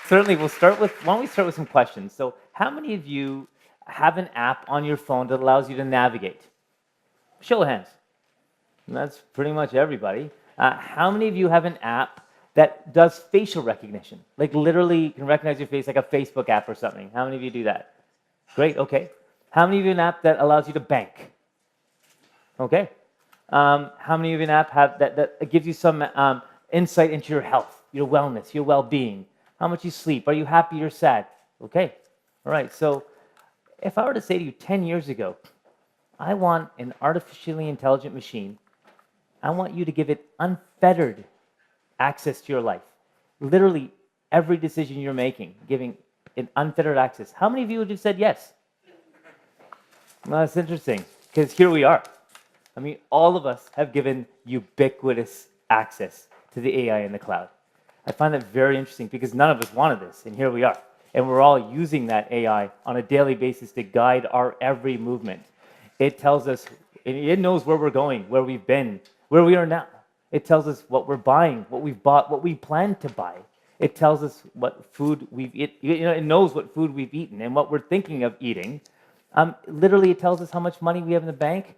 Certainly, why don't we start with some questions? So, how many of you have an app on your phone that allows you to navigate? Show of hands. And that's pretty much everybody. How many of you have an app that does facial recognition? Like literally can recognize your face like a Facebook app or something. How many of you do that? Great, okay. How many of you have an app that allows you to bank? Okay. How many of you an app have that gives you some insight into your health, your wellness, your well-being? How much you sleep? Are you happy or sad? Okay. All right. So if I were to say to you 10 years ago, I want an artificially intelligent machine. I want you to give it unfettered access to your life. Literally every decision you're making, giving it unfettered access. How many of you would have said yes? Well, that's interesting because here we are. I mean, all of us have given ubiquitous access to the AI in the cloud. I find that very interesting because none of us wanted this, and here we are. And we're all using that AI on a daily basis to guide our every movement. It tells us, it knows where we're going, where we've been, where we are now. It tells us what we're buying, what we've bought, what we plan to buy. It tells us what food we've eaten. It knows what food we've eaten and what we're thinking of eating. Literally, it tells us how much money we have in the bank.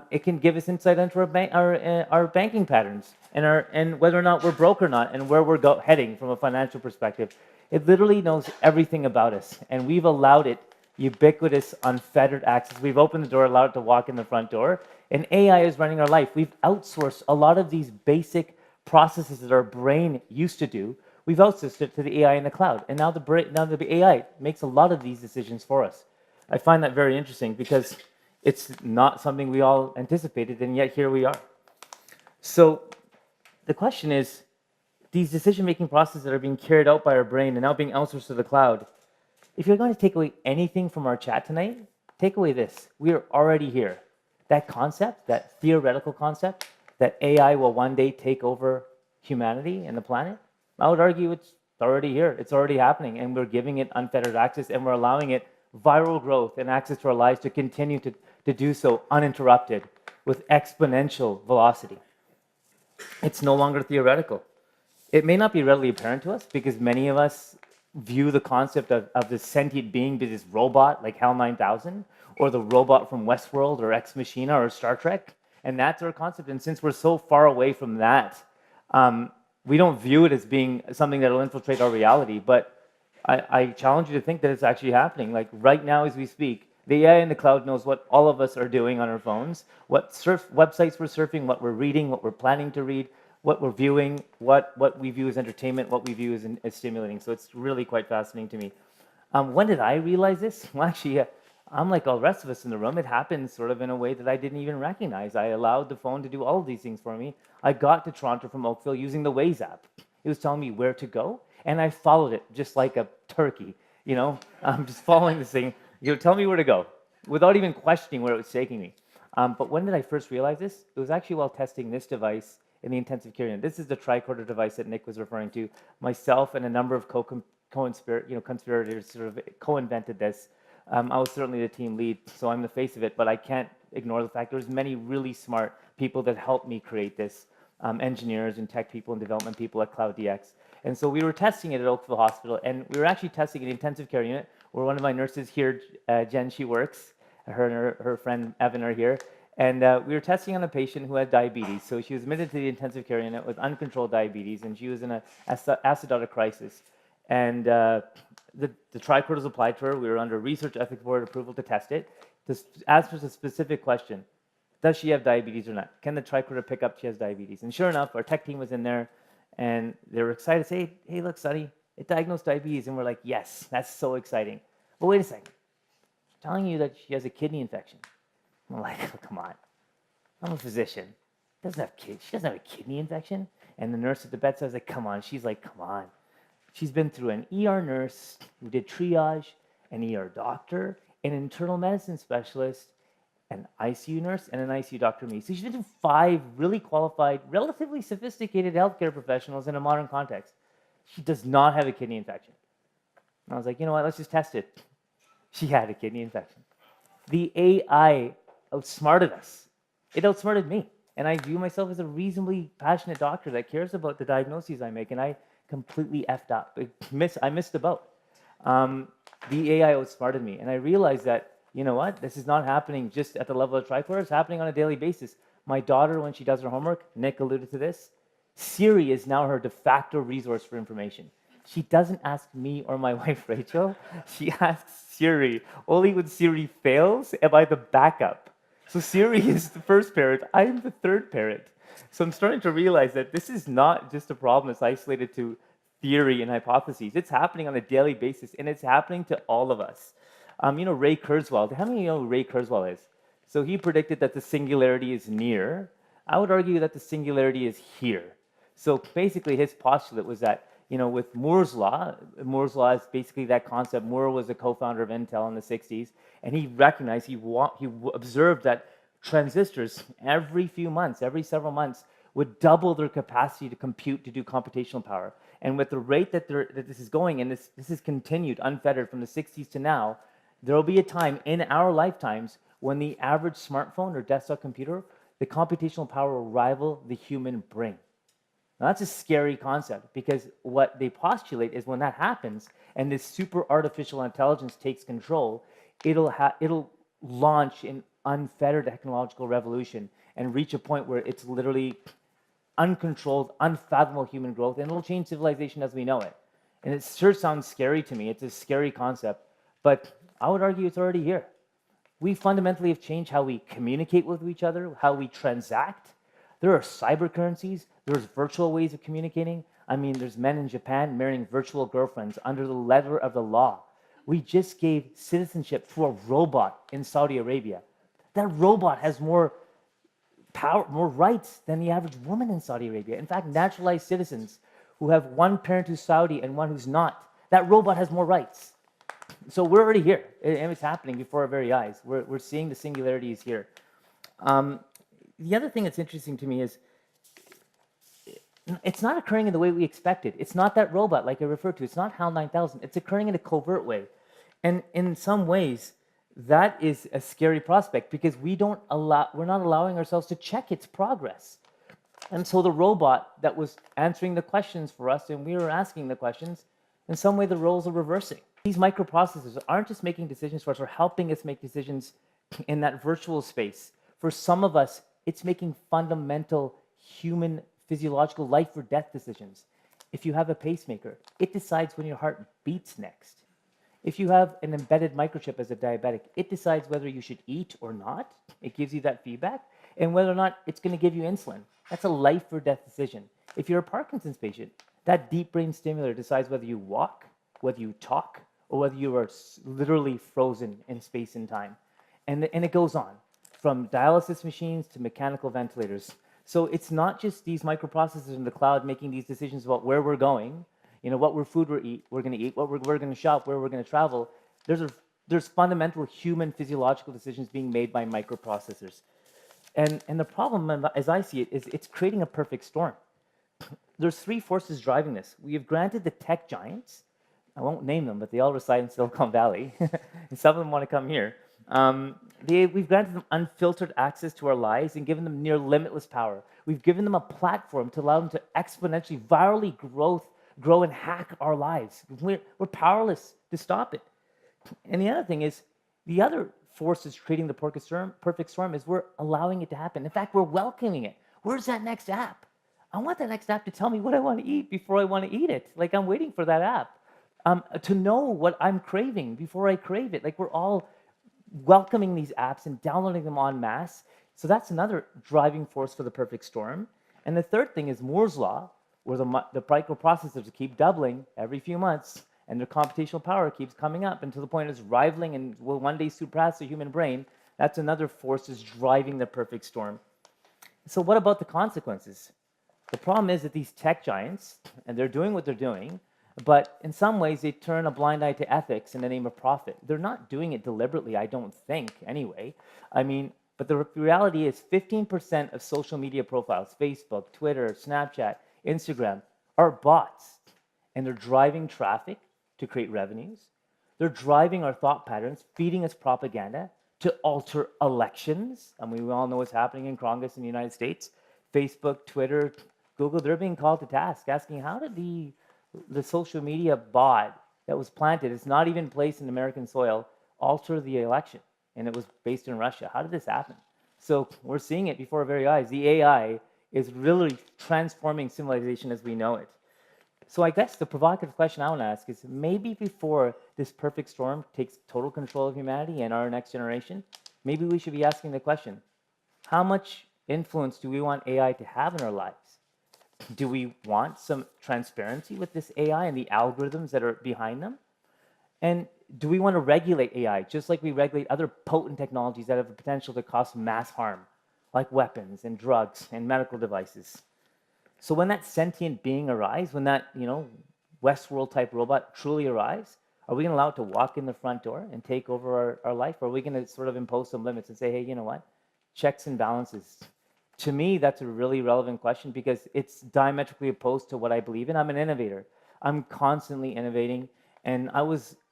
It can give us insight into our banking patterns and whether or not we're broke or not and where we're heading from a financial perspective. It literally knows everything about us, and we've allowed it ubiquitous, unfettered access. We've opened the door, allowed it to walk in the front door, and AI is running our life. We've outsourced a lot of these basic processes that our brain used to do. We've outsourced it to the AI in the cloud, and now the AI makes a lot of these decisions for us. I find that very interesting because it's not something we all anticipated, and yet here we are. So the question is, these decision-making processes that are being carried out by our brain and now being outsourced to the cloud, if you're going to take away anything from our chat tonight, take away this. We are already here. That concept, that theoretical concept, that AI will one day take over humanity and the planet, I would argue it's already here. It's already happening, and we're giving it unfettered access, and we're allowing it viral growth and access to our lives to continue to do so uninterrupted with exponential velocity. It's no longer theoretical. It may not be readily apparent to us because many of us view the concept of this sentient being as this robot like HAL 9000 or the robot from Westworld or Ex Machina or Star Trek, and that's our concept. And since we're so far away from that, we don't view it as being something that will infiltrate our reality. But I challenge you to think that it's actually happening. Like right now as we speak, the AI in the cloud knows what all of us are doing on our phones, what websites we're surfing, what we're reading, what we're planning to read, what we're viewing, what we view as entertainment, what we view as stimulating. So it's really quite fascinating to me. When did I realize this? Well, actually, I'm like all the rest of us in the room. It happened sort of in a way that I didn't even recognize. I allowed the phone to do all of these things for me. I got to Toronto from Oakville using the Waze app. It was telling me where to go, and I followed it just like a turkey. I'm just following this thing. Tell me where to go without even questioning where it was taking me. But when did I first realize this? It was actually while testing this device in the intensive care unit. This is the tricorder device that Nick was referring to. Myself and a number of conspirators sort of co-invented this. I was certainly the team lead, so I'm the face of it, but I can't ignore the fact there's many really smart people that helped me create this, engineers and tech people and development people at CloudDX. And so we were testing it at Oakville Hospital, and we were actually testing it in the intensive care unit, where one of my nurses here, Jen, she works. Her and her friend Evan are here. And we were testing on a patient who had diabetes. So she was admitted to the intensive care unit with uncontrolled diabetes, and she was in an acidotic crisis. And the tricord was applied to her. We were under research ethics board approval to test it. To ask us a specific question: does she have diabetes or not? Can the tricorder pick up she has diabetes? And sure enough, our tech team was in there, and they were excited to say, "Hey, look, Sonny, it diagnosed diabetes." And we're like, "Yes, that's so exciting." But wait a second, it's telling you that she has a kidney infection. I'm like, oh, come on. I'm a physician. She doesn't have a kidney infection. And the nurse at the bedside was like, come on. She's like, come on. She's been through an ER nurse who did triage, an ER doctor, an internal medicine specialist, an ICU nurse, and an ICU doctor me. So she's been through 5 really qualified, relatively sophisticated healthcare professionals in a modern context. She does not have a kidney infection. And I was like, you know what? Let's just test it. She had a kidney infection. The AI outsmarted us. It outsmarted me. And I view myself as a reasonably passionate doctor that cares about the diagnoses I make, and I completely effed up. I missed the boat. Um, the AI outsmarted me, and I realized that, you know what, this is not happening just at the level of tricorder, it's happening on a daily basis. My daughter, when she does her homework, Nick alluded to this, Siri is now her de facto resource for information. She doesn't ask me or my wife Rachel, she asks Siri. Only when Siri fails am I the backup. So Siri is the first parent, I'm the third parent. So I'm starting to realize that this is not just a problem that's isolated to theory and hypotheses. It's happening on a daily basis, and it's happening to all of us. Ray Kurzweil, how many of you know who Ray Kurzweil is? So he predicted that the singularity is near. I would argue that the singularity is here. So basically his postulate was that, with Moore's law is basically that concept. Moore was a co-founder of Intel in the 60s, and he recognized, he observed that transistors every few months, every several months, would double their capacity to compute, to do computational power. And with the rate that this is going, and this has continued unfettered from the 60s to now, there will be a time in our lifetimes when the average smartphone or desktop computer, the computational power will rival the human brain. Now, that's a scary concept, because what they postulate is when that happens and this super artificial intelligence takes control, it'll launch an unfettered technological revolution and reach a point where it's literally uncontrolled, unfathomable human growth, and it'll change civilization as we know it. And it sure sounds scary to me. It's a scary concept, but I would argue it's already here. We fundamentally have changed how we communicate with each other, how we transact. There are cyber currencies. There's virtual ways of communicating. I mean, there's men in Japan marrying virtual girlfriends under the letter of the law. We just gave citizenship to a robot in Saudi Arabia. That robot has more power, more rights than the average woman in Saudi Arabia. In fact, naturalized citizens who have one parent who's Saudi and one who's not, that robot has more rights. So we're already here, and it's happening before our very eyes. We're seeing the singularity is here. The other thing that's interesting to me is it's not occurring in the way we expected. It's not that robot like I referred to. It's not HAL 9000. It's occurring in a covert way. And in some ways, that is a scary prospect, because we're not allowing ourselves to check its progress. And so the robot that was answering the questions for us, and we were asking the questions, in some way the roles are reversing. These microprocessors aren't just making decisions for us or helping us make decisions in that virtual space. For some of us, it's making fundamental human physiological life or death decisions. If you have a pacemaker, it decides when your heart beats next. If you have an embedded microchip as a diabetic, it decides whether you should eat or not. It gives you that feedback, and whether or not it's going to give you insulin. That's a life or death decision. If you're a Parkinson's patient, that deep brain stimulator decides whether you walk, whether you talk, or whether you are literally frozen in space and time. And it goes on, from dialysis machines to mechanical ventilators. So it's not just these microprocessors in the cloud making these decisions about where we're going, what food we're going to eat, what we're going to shop, where we're going to travel. There's fundamental human physiological decisions being made by microprocessors. And the problem, as I see it, is it's creating a perfect storm. There's three forces driving this. We have granted the tech giants, I won't name them, but they all reside in Silicon Valley, and some of them want to come here. We've granted them unfiltered access to our lives and given them near limitless power. We've given them a platform to allow them to exponentially, virally grow and hack our lives. We're powerless to stop it. And the other thing is, the other force that's creating the perfect storm is we're allowing it to happen. In fact, we're welcoming it. Where's that next app? I want that next app to tell me what I want to eat before I want to eat it. Like, I'm waiting for that app. To know what I'm craving before I crave it. Like, we're all welcoming these apps and downloading them en masse. So that's another driving force for the perfect storm. And the third thing is Moore's law, where the microprocessors keep doubling every few months, and their computational power keeps coming up until the point it's rivaling and will one day surpass the human brain. That's another force that's driving the perfect storm. So what about the consequences? The problem is that these tech giants, and they're doing what they're doing, but in some ways they turn a blind eye to ethics in the name of profit. They're not doing it deliberately, I don't think, anyway. But the reality is 15% of social media profiles, Facebook, Twitter, Snapchat, Instagram, are bots. And they're driving traffic to create revenues. They're driving our thought patterns, feeding us propaganda, to alter elections. I mean, we all know what's happening in Congress in the United States. Facebook, Twitter, Google, they're being called to task, asking how did the social media bot that was planted, it's not even placed in American soil, alter the election? And it was based in Russia. How did this happen? So we're seeing it before our very eyes. The AI is really transforming civilization as we know it. So I guess the provocative question I want to ask is maybe before this perfect storm takes total control of humanity and our next generation, maybe we should be asking the question, how much influence do we want AI to have in our lives? Do we want some transparency with this AI and the algorithms that are behind them? And do we want to regulate AI just like we regulate other potent technologies that have the potential to cause mass harm, like weapons and drugs and medical devices? So when that sentient being arrives, when that, Westworld type robot truly arrives, are we going to allow it to walk in the front door and take over our life? Or are we going to sort of impose some limits and say, hey, you know what? Checks and balances. To me, that's a really relevant question because it's diametrically opposed to what I believe in. I'm an innovator. I'm constantly innovating. And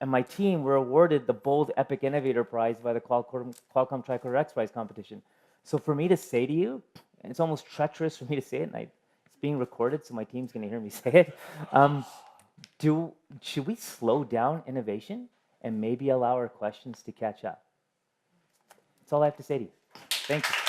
my team were awarded the Bold Epic Innovator Prize by the Qualcomm Tricorder X Prize competition. So for me to say to you, and it's almost treacherous for me to say it, and it's being recorded, so my team's going to hear me say it. Should we slow down innovation and maybe allow our questions to catch up? That's all I have to say to you. Thank you.